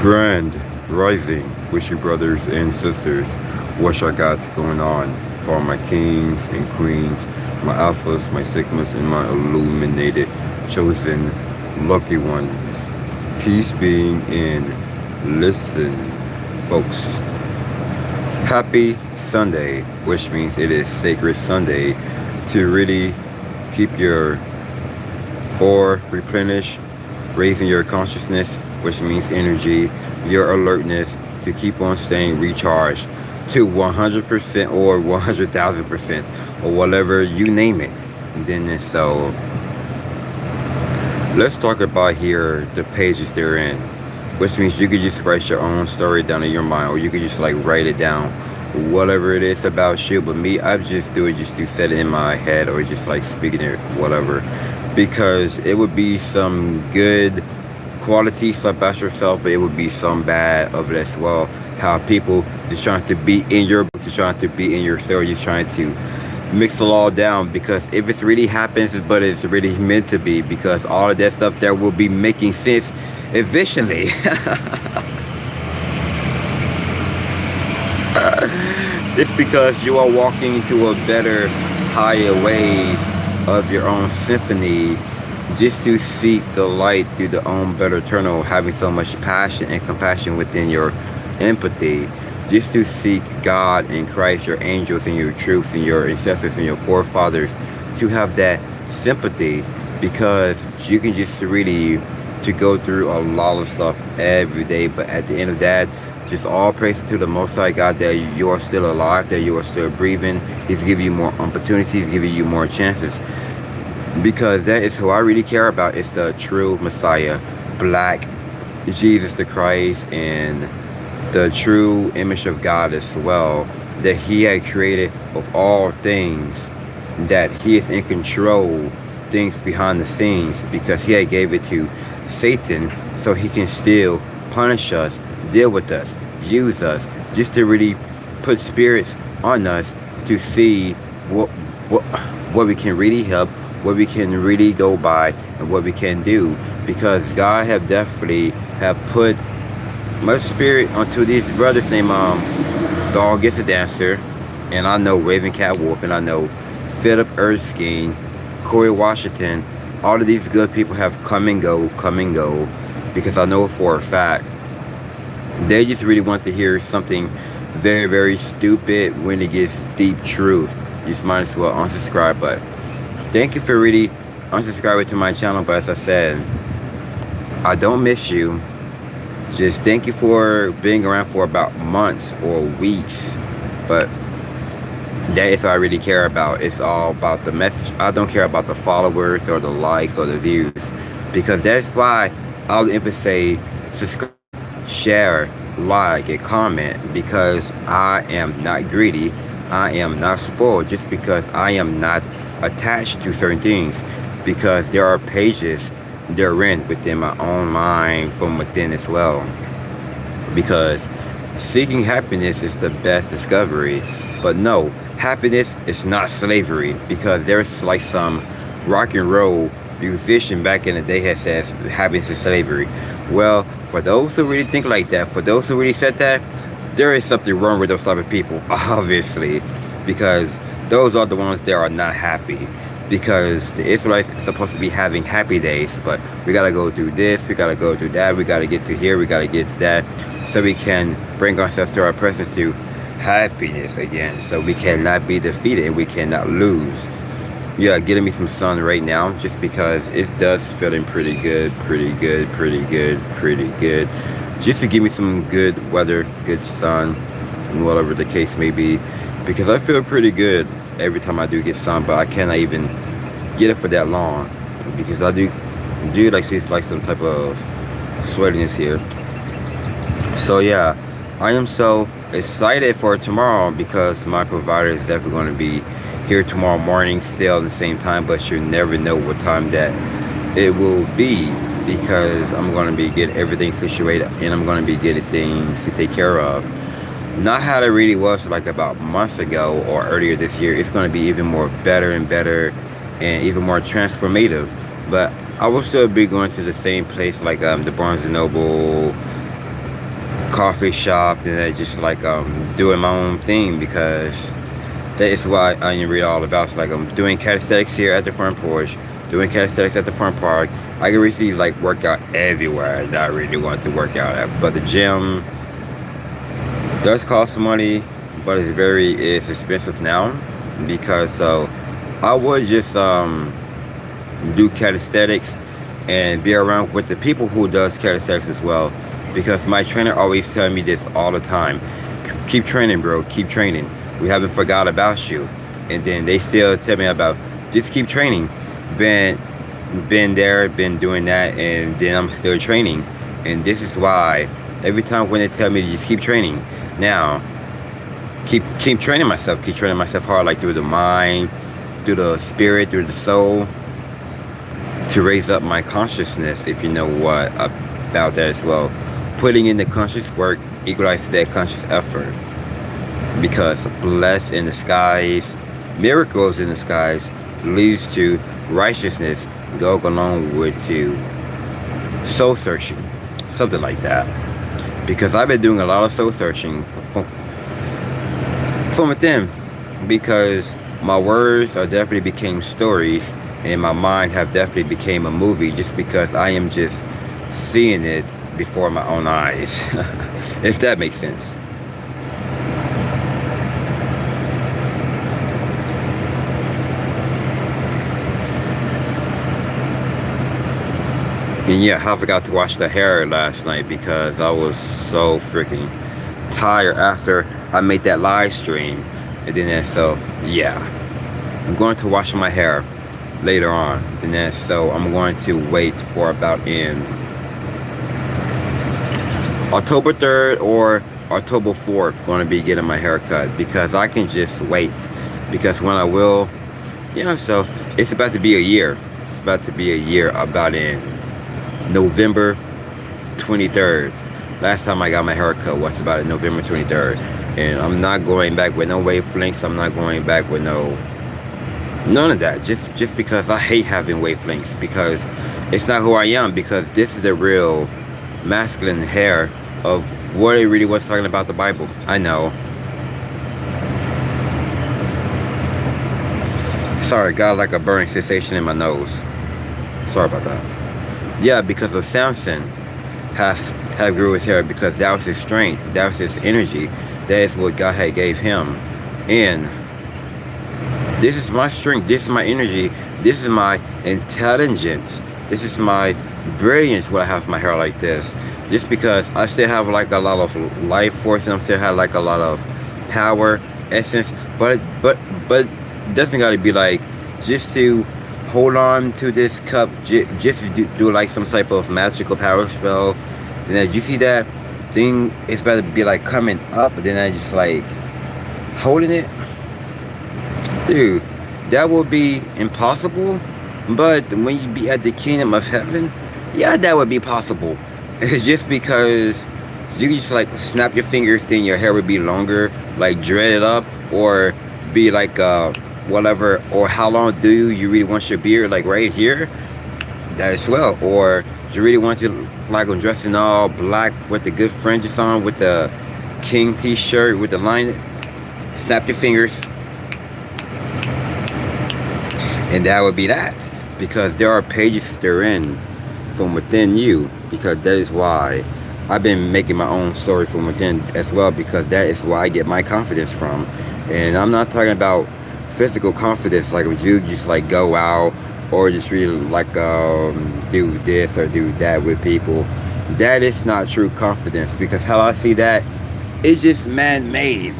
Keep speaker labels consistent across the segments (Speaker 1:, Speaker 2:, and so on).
Speaker 1: Grand Rising with you brothers and sisters. What I got going on for my kings and queens, my alphas, my sigmas, and my illuminated, chosen, lucky ones. Peace being in. Listen, folks. Happy Sunday, which means it is Sacred Sunday, to really keep your aura replenished, raising your consciousness, which means energy, your alertness, to keep on staying recharged to 100% or 100,000% or whatever you name it. And then so let's talk about here the pages they're in, which means you could just write your own story down in your mind, or you could just like write it down, whatever it is about you. But me, I just do it just to set it in my head, or just like speaking it, whatever, because it would be some good quality stuff about yourself, but it would be some bad of it as well. How people just trying to be in your book, just trying to be in your story, just trying to mix it all down, because if it really happens, but it's really meant to be, because all of that stuff there will be making sense eventually. It's because you are walking into a better, higher ways of your own symphony, just to seek the light through the own better tunnel, having so much passion and compassion within your empathy, just to seek God and Christ, your angels and your troops and your ancestors and your forefathers, to have that sympathy, because you can just really to go through a lot of stuff every day, but at the end of that, just all praise to the Most High God that you are still alive, that you are still breathing. He's giving you more opportunities, giving you more chances, because that is who I really care about. It's the true Messiah, Black Jesus the Christ, and the true image of God as well, that He had created of all things, that He is in control, things behind the scenes, because He had gave it to Satan so he can still punish us, deal with us, use us, just to really put spirits on us to see what we can really help, what we can really go by, and what we can do, because God have definitely have put much spirit onto these brothers named Dog Gets a Dancer, and I know Raven Cat Wolf, and I know Philip Erskine, Corey Washington. All of these good people have come and go, because I know for a fact they just really want to hear something very, very stupid when it gets deep truth. You just might as well unsubscribe. But thank you for really unsubscribing to my channel. But as I said, I don't miss you. Just thank you for being around for about months or weeks. But that is what I really care about. It's all about the message. I don't care about the followers or the likes or the views, because that's why I'll emphasize subscribe, share, like, and comment, because I am not greedy. I am not spoiled, just because I am not attached to certain things, because there are pages therein within my own mind from within as well, because seeking happiness is the best discovery. But no, happiness is not slavery, because there's like some rock and roll musician back in the day that says happiness is slavery. Well, for those who really think like that, for those who really said that, there is something wrong with those type of people, obviously, because those are the ones that are not happy, because the Israelites are supposed to be having happy days, but we gotta go through this, we gotta go through that, we gotta get to here, we gotta get to that, so we can bring ourselves to our presence to happiness again, so we cannot be defeated and we cannot lose. Yeah, getting me some sun right now, just because it does feeling pretty good, just to give me some good weather, good sun, and whatever the case may be, because I feel pretty good every time I do get sun, but I cannot even get it for that long, because I do like see like some type of sweatiness here. So yeah, I am so excited for tomorrow, because my provider is definitely going to be here tomorrow morning still at the same time, but you never know what time that it will be, because I'm going to be getting everything situated, and I'm going to be getting things to take care of. Not how it really was like about months ago or earlier this year. It's going to be even more better and better, and even more transformative. But I will still be going to the same place, like the Barnes & Noble, coffee shop, and I just like doing my own thing, because that is what I read all about. So like I'm doing calisthenics here at the front porch, doing calisthenics at the front park. I can really like work out everywhere that I really want to work out at. But the gym does cost some money, but it's expensive now, because so I would just do calisthenics and be around with the people who does calisthenics as well, because my trainer always tell me this all the time: keep training, bro, keep training, we haven't forgot about you. And then they still tell me about, just keep training. Been there, been doing that, and then I'm still training. And this is why every time when they tell me to just keep training, now keep training myself, hard, like through the mind, through the spirit, through the soul, to raise up my consciousness, if you know what about that as well. Putting in the conscious work equalizes that conscious effort, because blessed in the skies, miracles in the skies, leads to righteousness, go along with to soul searching, something like that. Because I've been doing a lot of soul searching from within, because my words are definitely became stories, and my mind have definitely became a movie, just because I am just seeing it before my own eyes. If that makes sense. And yeah, I forgot to wash the hair last night, because I was so freaking tired after I made that live stream. And then so yeah, I'm going to wash my hair later on. And then so I'm going to wait for about in October 3rd or October 4th, going to be getting my hair cut, because I can just wait. Because when I will, so it's about to be a year. It's about to be a year about in November 23rd. Last time I got my hair cut was about in November 23rd. And I'm not going back with no wavelengths. I'm not going back with none of that. Just because I hate having wavelengths, because it's not who I am. Because this is the real masculine hair of what it really was talking about the Bible. I know. Sorry, got like a burning sensation in my nose. Sorry about that. Yeah, because of Samson have grew his hair, because that was his strength, that was his energy, that is what God had gave him. And this is my strength, this is my energy, this is my intelligence, this is my brilliance, what I have my hair like this. Just because I still have like a lot of life force, and I still have like a lot of power, essence, but doesn't gotta be like just to hold on to this cup, just to do like some type of magical power spell. And as you see that thing, it's about to be like coming up, and then I just like holding it. Dude, that would be impossible. But when you be at the kingdom of heaven, yeah, that would be possible. It's just because you can just like snap your fingers, then your hair would be longer, like dread it up, or be like whatever. Or how long do you really want your beard, like right here? That as well. Or you really want to like dress in all black with the good fringes on, with the king t-shirt with the line, snap your fingers, and that would be that. Because there are pages therein from within you, because that is why I've been making my own story from within as well, because that is where I get my confidence from. And I'm not talking about physical confidence, like if you just like go out or just really like do this or do that with people. That is not true confidence, because how I see that, it's just man-made,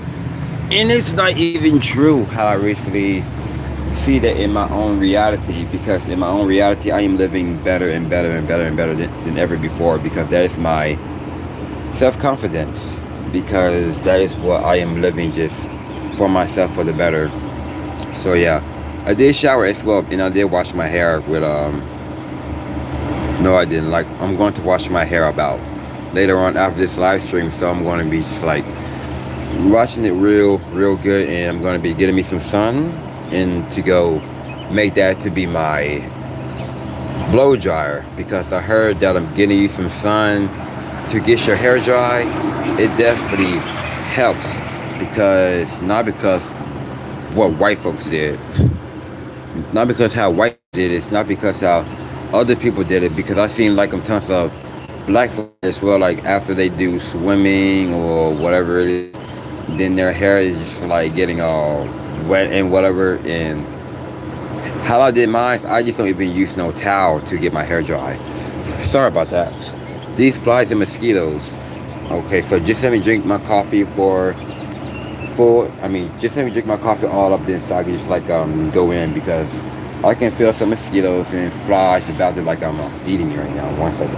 Speaker 1: and it's not even true how I recently see that in my own reality. Because in my own reality, I am living better and better and better and better than ever before, because that is my self-confidence, because that is what I am living just for myself, for the better. So yeah, I did shower as well, and I did wash my hair with no, I didn't. Like, I'm going to wash my hair about later on after this live stream, so I'm going to be just like washing it real good, and I'm going to be getting me some sun, and to go make that to be my blow dryer, because I heard that I'm getting you some sun to get your hair dry, it definitely helps because not because what white folks did, not because how white did it, it's not because how other people did it. Because I seen like tons of black folks as well, like after they do swimming or whatever it is, then their hair is just like getting all wet and whatever. And how I did mine, I just don't even use no towel to get my hair dry. Sorry about that. These flies and mosquitoes. Okay, so just let me drink my coffee just let me drink my coffee all up then so I can just like go in because I can feel some mosquitoes and flies about to like eating me right now. 1 second.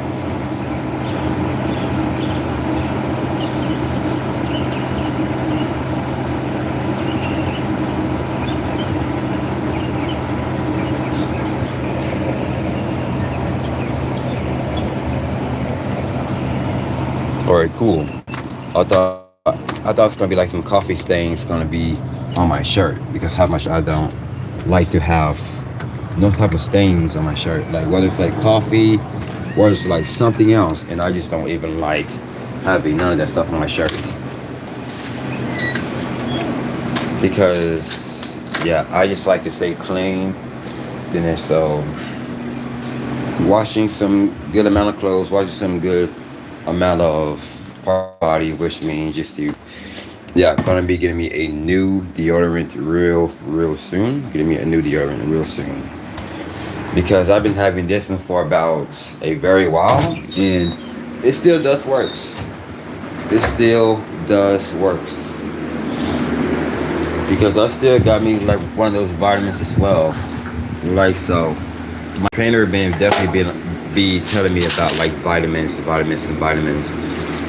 Speaker 1: Alright, cool. I thought it's gonna be like some coffee stains gonna be on my shirt because how much I don't like to have no type of stains on my shirt. Like whether it's like coffee or it's like something else, and I just don't even like having none of that stuff on my shirt. Because yeah, I just like to stay clean. Then it's washing some good amount of clothes, washing some good amount of body, which means just to gonna be getting me a new deodorant real soon. Getting me a new deodorant real soon. Because I've been having this one for about a very while and it still does works. It still does works. Because I still got me like one of those vitamins as well. Like so. My trainer been definitely be telling me about like vitamins.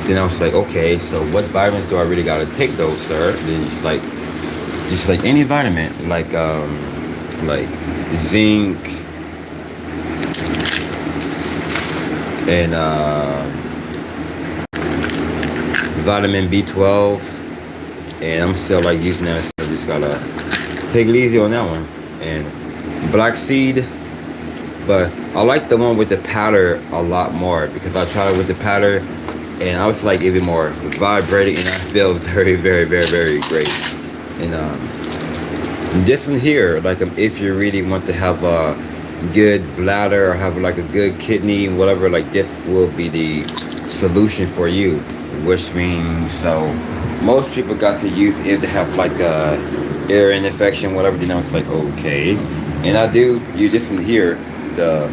Speaker 1: Then I was like, okay, so what vitamins do I really gotta take though, sir? Then just like any vitamin, like zinc and vitamin B12, and I'm still like using that. So I just gotta take it easy on that one. And black seed. But I like the one with the powder a lot more because I tried it with the powder and I was like even more vibrating and I feel very great. And this one here, like if you really want to have a good bladder or have like a good kidney, whatever, like this will be the solution for you. Which means most people got to use if they have like a ear infection, whatever. Then I was like, okay, and I do use this one here, the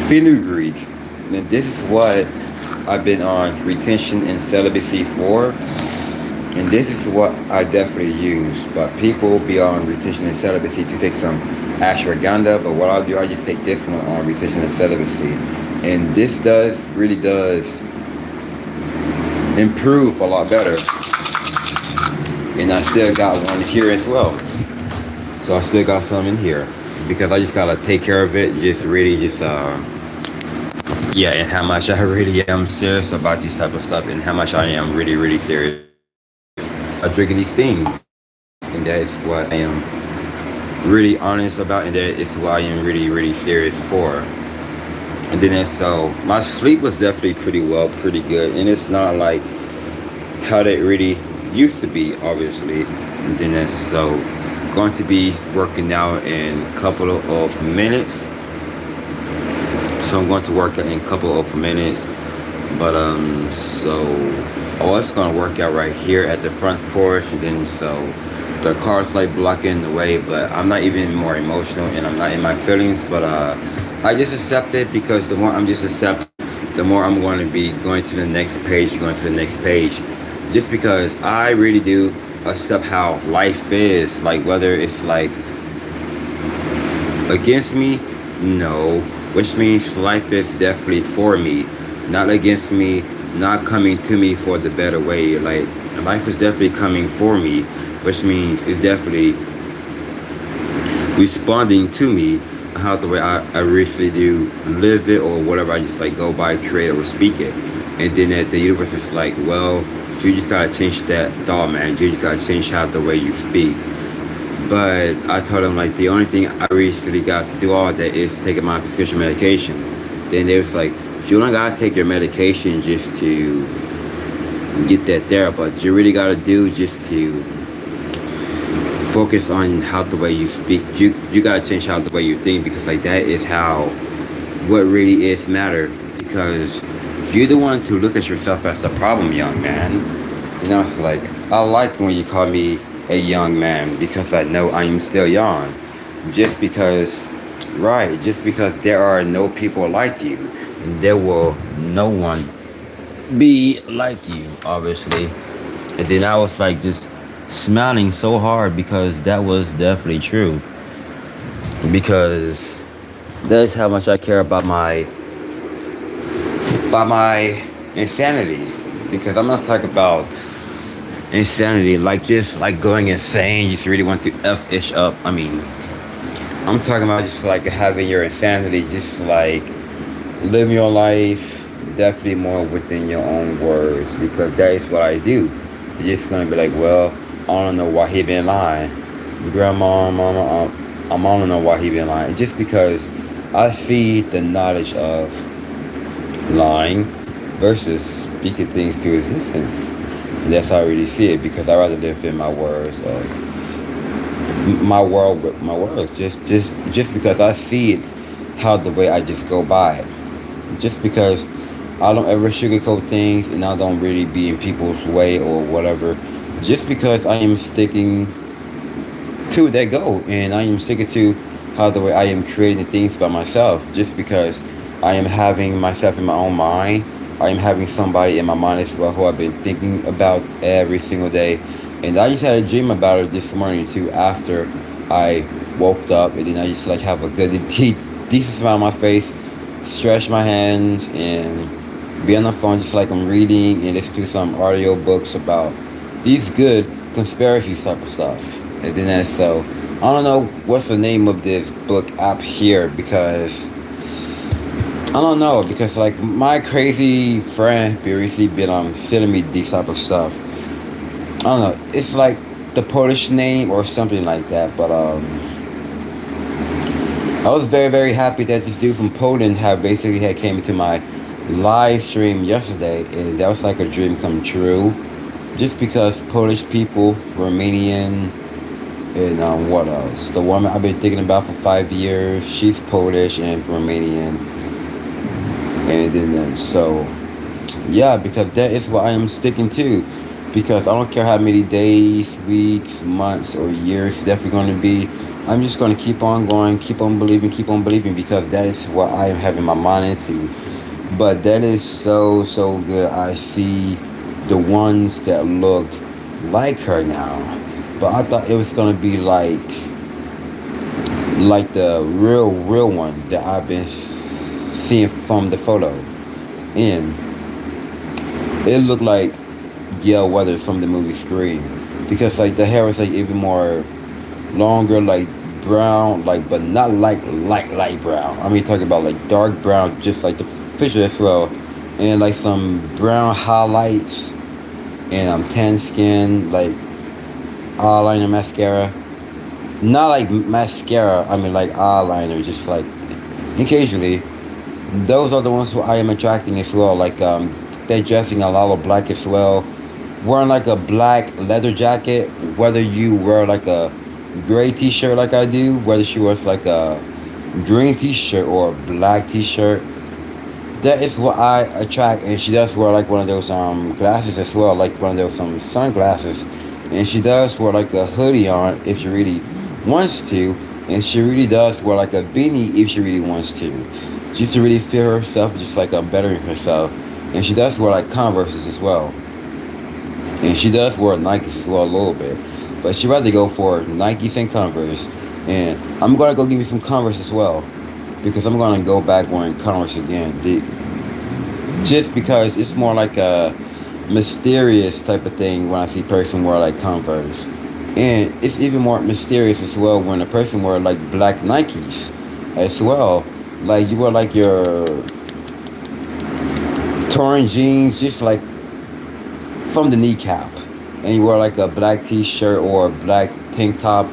Speaker 1: fenugreek. And this is what I've been on retention and celibacy for, and this is what I definitely use. But people be on retention and celibacy to take some ashwagandha, but what I'll do, I just take this one on retention and celibacy, and this really does improve a lot better. And I still got one here as well, so I still got some in here because I just gotta take care of it. And how much I really am serious about this type of stuff, and how much I am really serious about drinking these things. And that is what I am really honest about, and that is what I am really serious for. And then my sleep was definitely pretty good, and it's not like how they really used to be, obviously. And then going to be working out in a couple of minutes. So I'm going to work out in a couple of minutes. But it's gonna work out right here at the front porch, and then the car's like blocking the way, but I'm not even more emotional and I'm not in my feelings, but I just accept it, because the more I'm just accept, the more I'm going to be going to the next page, just because I really do accept how life is. Like, whether it's like against me, no, which means life is definitely for me, not against me, not coming to me for the better way. Like, life is definitely coming for me, which means it's definitely responding to me how the way I really do live it, or whatever I just like go by, create or speak it. And then the universe is like, well, you just gotta change that thought, man. You just gotta change how the way you speak. But I told them, like, the only thing I recently got to do all that is taking my prescription medication. Then they was like, You don't gotta take your medication just to get that there, but you really gotta do just to focus on how the way you speak. You gotta change how the way you think, because like that is how what really is matter. Because you're the one to look at yourself as the problem, young man. You know, it's like I like when you call me a young man, because I know I am still young. Just because, right? Just because there are no people like you, and there will no one be like you, obviously. And then I was like just smiling so hard, because that was definitely true. Because that's how much I care about my insanity. Because I'm not talking about insanity like just like going insane, just really want to f ish up. I mean, I'm talking about just like having your insanity, just like living your life definitely more within your own words, because that is what I do. You're just gonna be like, well, I don't know why he been lying, grandma, mama, I don't know why he been lying. Just because I see the knowledge of lying versus speaking things to existence. And that's how I really see it, because I rather live in my words of my world with my words. Just because I see it how the way I just go by it. Just because I don't ever sugarcoat things, and I don't really be in people's way or whatever. Just because I am sticking to that goal, and I am sticking to how the way I am creating things by myself. Just because I am having myself in my own mind, I am having somebody in my mind as well who I've been thinking about every single day. And I just had a dream about it this morning too, after I woke up, and then I just like have a good decent smile on my face, stretch my hands, and be on the phone just like I'm reading and listen to some audio books about these good conspiracy type of stuff. And then that's so I don't know what's the name of this book app here, because I don't know, because like my crazy friend recently been sending me these type of stuff. I don't know. It's like the Polish name or something like that. But I was very happy that this dude from Poland had came into my live stream yesterday, and that was like a dream come true. Just because Polish people, Romanian, and what else? The woman I've been thinking about for 5 years, she's Polish and Romanian, and then so yeah, because that is what I am sticking to. Because I don't care how many days, weeks, months, or years it's definitely going to be. I'm just going to keep on going, keep on believing, because that is what I am having my mind into. But that is so good. I see the ones that look like her now, but I thought it was going to be like the real one that I've been seeing from the photo, and it looked like Gail Weathers from the movie Scream, because like the hair was like even more longer, like brown, like, but not like light brown. I mean, talking about like dark brown, just like the picture as well, and like some brown highlights, and tan skin, like eyeliner, mascara. Not like mascara. I mean like eyeliner, just like occasionally. Those are the ones who I am attracting as well. Like they're dressing a lot of black as well, wearing like a black leather jacket, whether you wear like a gray t-shirt like I do, whether she wears like a green t-shirt or a black t-shirt, that is what I attract. And she does wear like one of those glasses as well, like one of those sunglasses, and she does wear like a hoodie on if she really wants to, and she really does wear like a beanie if she really wants to, just to really feel herself, just like bettering herself. And she does wear like Converses as well. And she does wear Nikes as well a little bit. But she'd rather go for Nikes and Converse. And I'm going to go give you some Converse as well, because I'm going to go back wearing Converse again. Just because it's more like a mysterious type of thing when I see a person wear like Converse. And it's even more mysterious as well when a person wear like black Nikes as well. Like you wear like your torn jeans, just like from the kneecap, and you wear like a black t-shirt or a black tank top,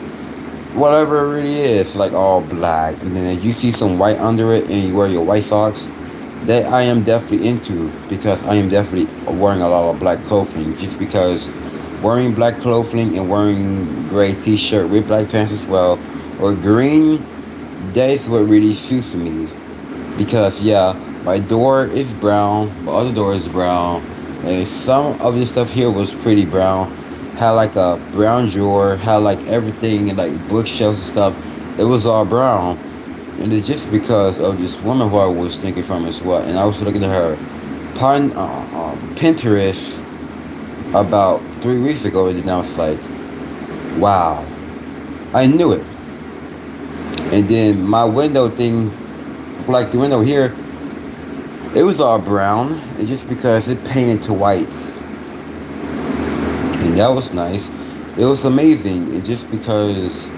Speaker 1: whatever it really is, like all black, and then you see some white under it, and you wear your white socks. that I am definitely into, because I am definitely wearing a lot of black clothing, just because wearing black clothing and wearing gray t-shirt with black pants as well, or green, that is what really suits me. Because yeah, my door is brown, my other door is brown, and some of the stuff here was pretty brown. Had like a brown drawer, had like everything and like bookshelves and stuff. It was all brown, and it's just because of this woman who I was thinking from as well. And I was looking at her Pinterest about 3 weeks ago, and then I was like, wow, I knew it. And then my window thing, like the window here, it was all brown, and just because it painted to white, and that was nice. It was amazing, and just because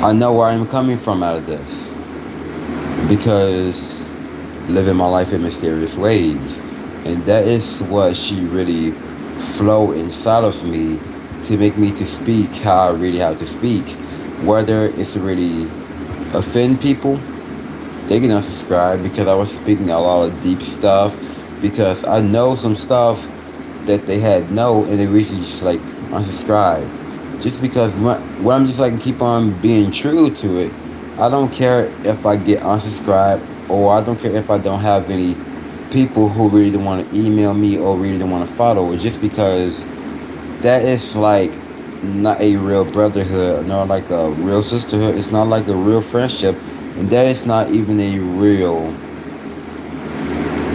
Speaker 1: I know where I'm coming from out of this, because living my life in mysterious ways, and that is what she really flow inside of me to make me to speak how I really have to speak, whether it's to really offend people. They can unsubscribe because I was speaking a lot of deep stuff, because I know some stuff that they had no, and they recently just like unsubscribe. Just because when I'm just like keep on being true to it, I don't care if I get unsubscribed, or I don't care if I don't have any people who really don't want to email me or really don't want to follow it, just because that is like not a real brotherhood, not like a real sisterhood. It's not like a real friendship, and that is not even a real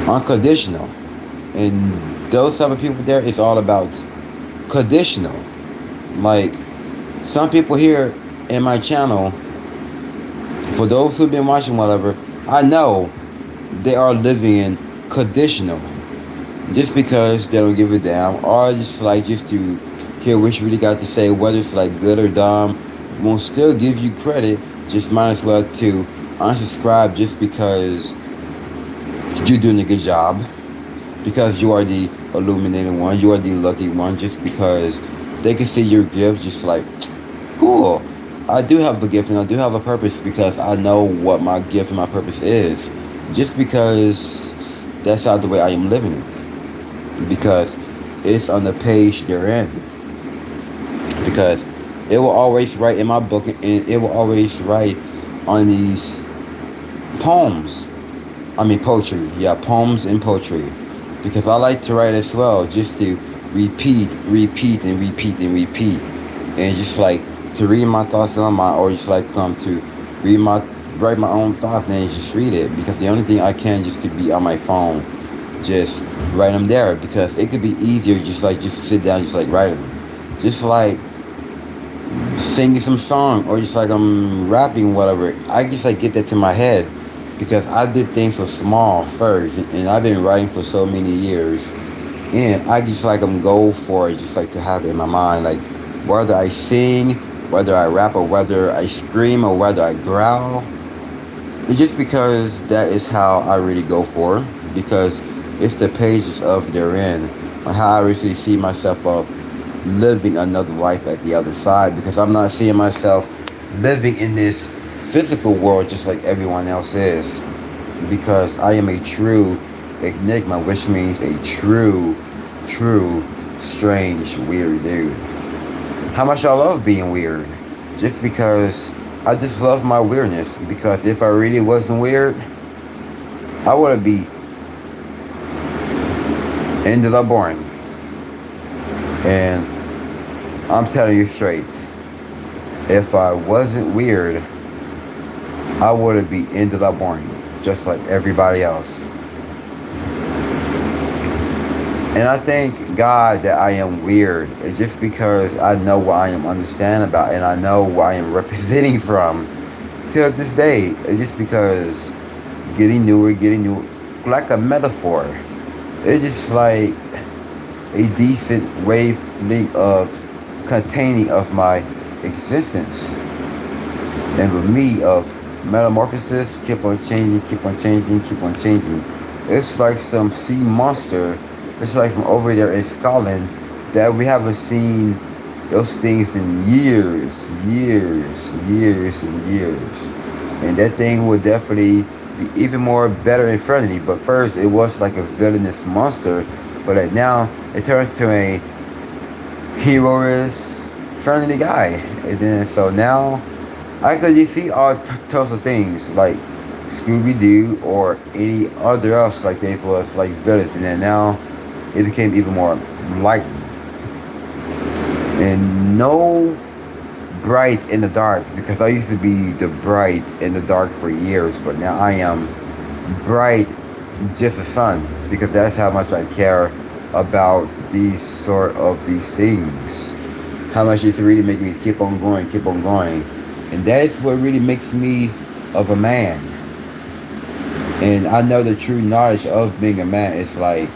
Speaker 1: unconditional. And those type of people there, it's all about conditional. Like some people here in my channel, for those who've been watching whatever, I know they are living in conditional, just because they don't give a damn, or just to hear what you really got to say, whether it's like good or dumb, will still give you credit. Just might as well to unsubscribe, just because you're doing a good job, because you are the illuminated one, you are the lucky one, just because they can see your gift, just like, cool, I do have a gift and I do have a purpose, because I know what my gift and my purpose is, just because that's not the way I am living it, because it's on the page they're in, because it will always write in my book, and it will always write on these poems, I mean poetry, yeah, poems and poetry, because I like to write as well, just to repeat and repeat and repeat, and just like to read my thoughts in my mind, or just like come to write my own thoughts and then just read it, because the only thing I can just to be on my phone, just write them there, because it could be easier just sit down, just like write them, just like singing some song, or just like I'm rapping, whatever. I just like get that to my head, because I did things so small first, and I've been writing for so many years, and I just like I'm go for it, just like to have it in my mind, like whether I sing, whether I rap, or whether I scream, or whether I growl. It's just because that is how I really go for, because it's the pages of therein, on how I really see myself of living another life at the other side, because I'm not seeing myself living in this physical world just like everyone else is, because I am a true enigma, which means a true, strange, weird dude. How much I love being weird, just because I just love my weirdness, because if I really wasn't weird, I wouldn't be ended up boring. And I'm telling you straight, if I wasn't weird, I wouldn't be ended up boring, just like everybody else. And I thank God that I am weird. It's just because I know what I am understanding about, and I know what I am representing from till this day. It's just because getting newer, like a metaphor. It's just like a decent wavelength of containing of my existence. And with me of metamorphosis, keep on changing. It's like some sea monster. It's like from over there in Scotland that we haven't seen those things in years. And that thing will definitely even more better and friendly. But first, it was like a villainous monster, but now it turns to a hero-is friendly guy. And then so now I could just see all types of things like Scooby Doo or any other else like this was like villains, and then now it became even more light and no bright in the dark, because I used to be the bright in the dark for years, but now I am bright just the sun, because that's how much I care about these things. How much it's really making me keep on going. And that's what really makes me of a man. And I know the true knowledge of being a man is like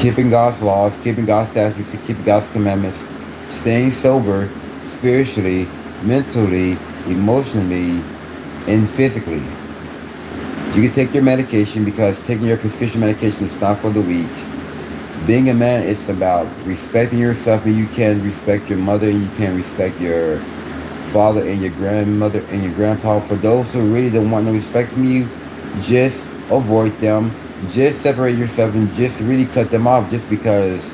Speaker 1: keeping God's laws, keeping God's statutes, keeping God's commandments, staying sober spiritually, mentally, emotionally, and physically. You can take your medication, because taking your prescription medication is not for the weak. Being a man is about respecting yourself, and you can respect your mother, and you can respect your father and your grandmother and your grandpa. For those who really don't want no respect from you, just avoid them. Just separate yourself and just really cut them off, just because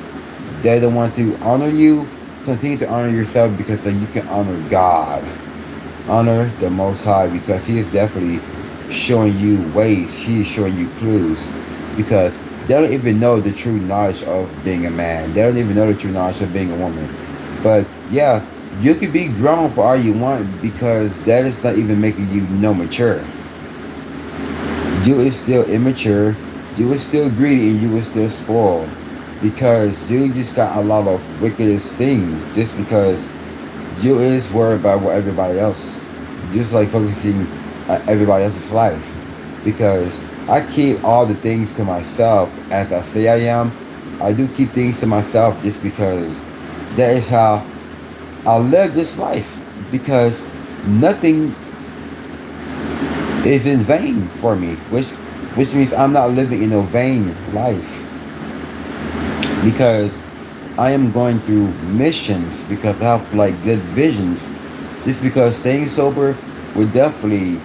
Speaker 1: they don't want to honor you. Continue to honor yourself, because then you can honor God. Honor the Most High, because He is definitely showing you ways. He is showing you clues, because they don't even know the true knowledge of being a man. They don't even know the true knowledge of being a woman. But yeah, you can be grown for all you want, because that is not even making you no mature. You is still immature. You is still greedy, and you is still spoiled, because you just got a lot of wickedest things, just because you is worried about what everybody else, just like focusing on everybody else's life. Because I keep all the things to myself, as I say I am. I do keep things to myself, just because that is how I live this life, because nothing is in vain for me, which means I'm not living in a vain life, because I am going through missions, because I have like good visions. Just because staying sober would definitely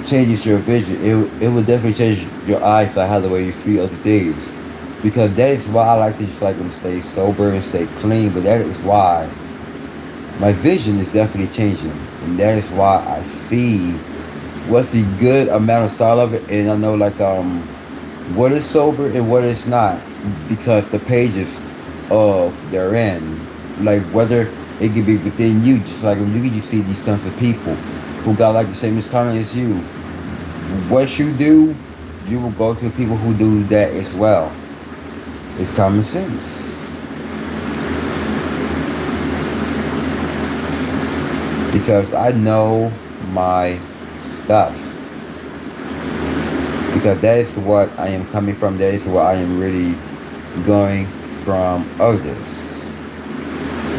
Speaker 1: changes your vision. It will definitely change your eyesight, how the way you see other things. Because that is why I like to just like them stay sober and stay clean. But that is why my vision is definitely changing, and that is why I see what's the good amount of salt of it, and I know like what is sober and what is not, because the pages of Therein, like whether it could be within you, just like you can just see these tons of people who got like the same misconduct as you. What you do, you will go to people who do that as well. It's common sense. Because I know my stuff. Because that is what I am coming from. That is what I am really going from others.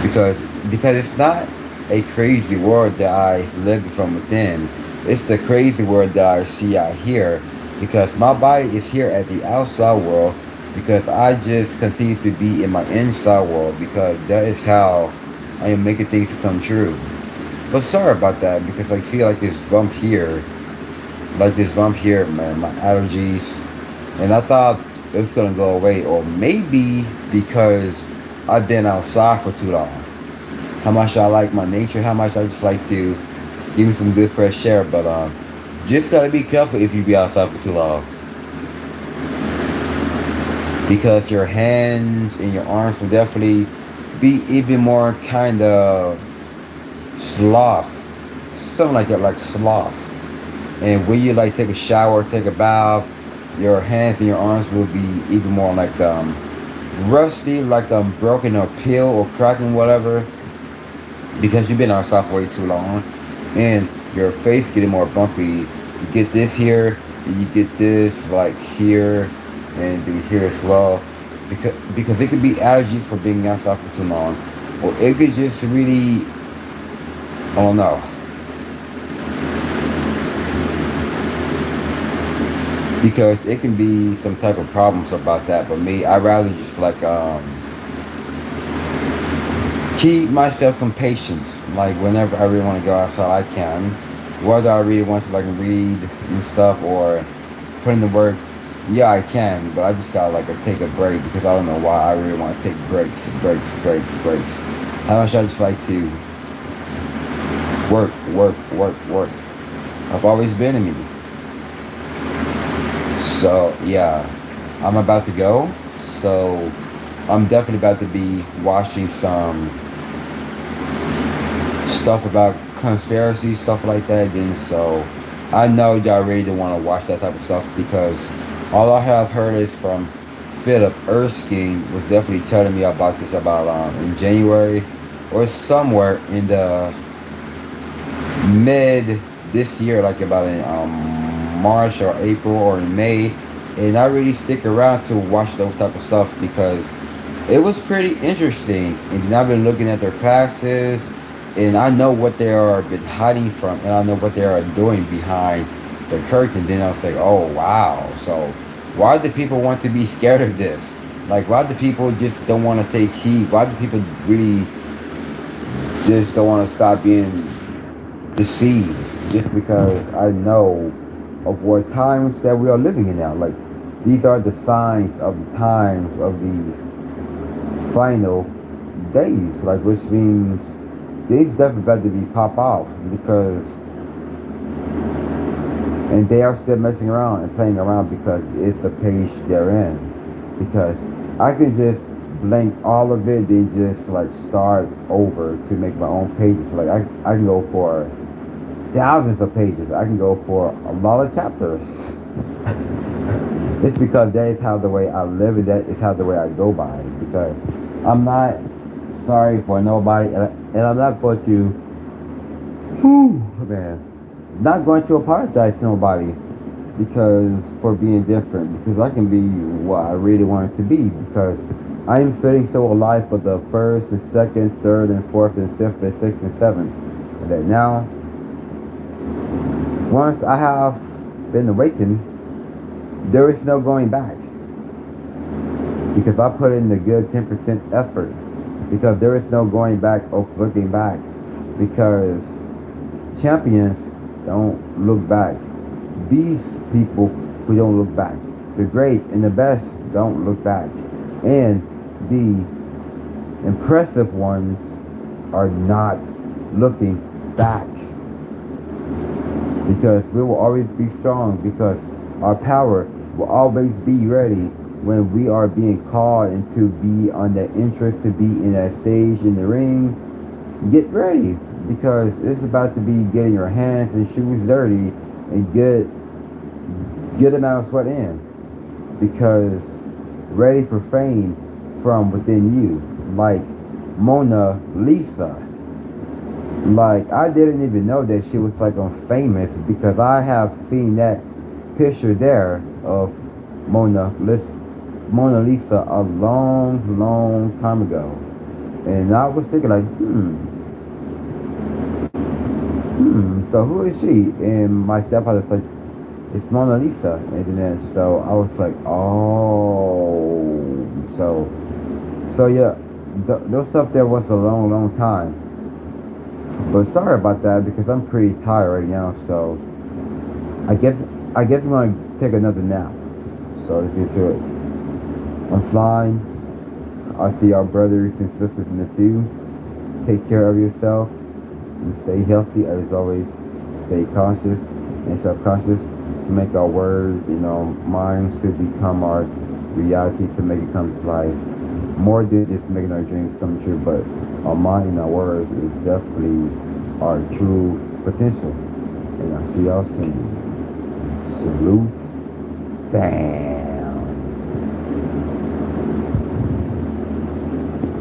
Speaker 1: Because it's not a crazy world that I live from within. It's the crazy world that I see out here. Because my body is here at the outside world. Because I just continue to be in my inside world. Because that is how I am making things come true. But sorry about that, because I see like this bump here. Like this bump here, man, my allergies. And I thought it was gonna go away. Or maybe because I've been outside for too long. How much I like my nature, how much I just like to give me some good fresh air. But just gotta be careful if you be outside for too long. Because your hands and your arms will definitely be even more kind of sloth, something like that, like sloth. And when you like take a shower, take a bath, your hands and your arms will be even more like rusty, like broken or peeled or cracking, whatever, because you've been outside for way too long, and your face getting more bumpy. You get this here, and you get this like here, and through here as well, because it could be allergies for being outside for too long, or it could just really, I don't know. Because it can be some type of problems about that. But me, I rather just like keep myself some patience. Like whenever I really want to go outside, I can. whether I really want to like read and stuff or put in the work, yeah, I can, but I just gotta like take a break because I don't know why I really want to take breaks. How much I just like to work. I've always been in me. So yeah, I'm about to go. So I'm definitely about to be watching some stuff about conspiracy stuff like that. Then so I know y'all really don't want to watch that type of stuff because all I have heard is from Philip Erskine was definitely telling me about this about in January or somewhere in the mid this year, like about in March or April or in May, and I really stick around to watch those type of stuff because it was pretty interesting. And then I've been looking at their classes, and I know what they are been hiding from, and I know what they are doing behind the curtain. Then I was like, oh wow, so why do people want to be scared of this? Like, why do people just don't want to take heed? Why do people really just don't want to stop being deceived? Just because I know of what times that we are living in now. Like, these are the signs of the times of these final days. Like, which means these definitely got to be pop off because, and they are still messing around and playing around because it's a page they're in. Because I can just blank all of it, then just like start over to make my own pages. Like I can go for thousands of pages. I can go for a lot of chapters. It's because that is how the way I live and that is how the way I go by. Because I'm not sorry for nobody, and I'm not going to, whew, man, not going to apologize to nobody because for being different. Because I can be what I really wanted to be. Because I am feeling so alive for the first and second, third and fourth and fifth and sixth and seventh. And that now, once I have been awakened, there is no going back. Because I put in the good 10% effort. Because there is no going back or looking back. Because champions don't look back. These people who don't look back. The great and the best don't look back. And the impressive ones are not looking back. Because we will always be strong. Because our power will always be ready when we are being called and to be on that interest, to be in that stage in the ring. Get ready because it's about to be getting your hands and shoes dirty and get amount of sweat in. Because ready for fame from within you. Like Mona Lisa. Like I didn't even know that she was like on famous because I have seen that picture there of Mona Lisa a long time ago. And I was thinking like, so who is she? And my stepfather was like, it's Mona Lisa. And then so I was like, oh, so yeah, those stuff there was a long time. But sorry about that because I'm pretty tired right now. So I guess I'm gonna take another nap. So let's get to it. I'm flying. I see our brothers and sisters in the field. Take care of yourself and stay healthy. As always, stay conscious and subconscious to make our words, minds to become our reality, to make it come to life. More than just making our dreams come true, but our mind and our words is definitely our true potential. And I'll see y'all soon. Salute. Bam.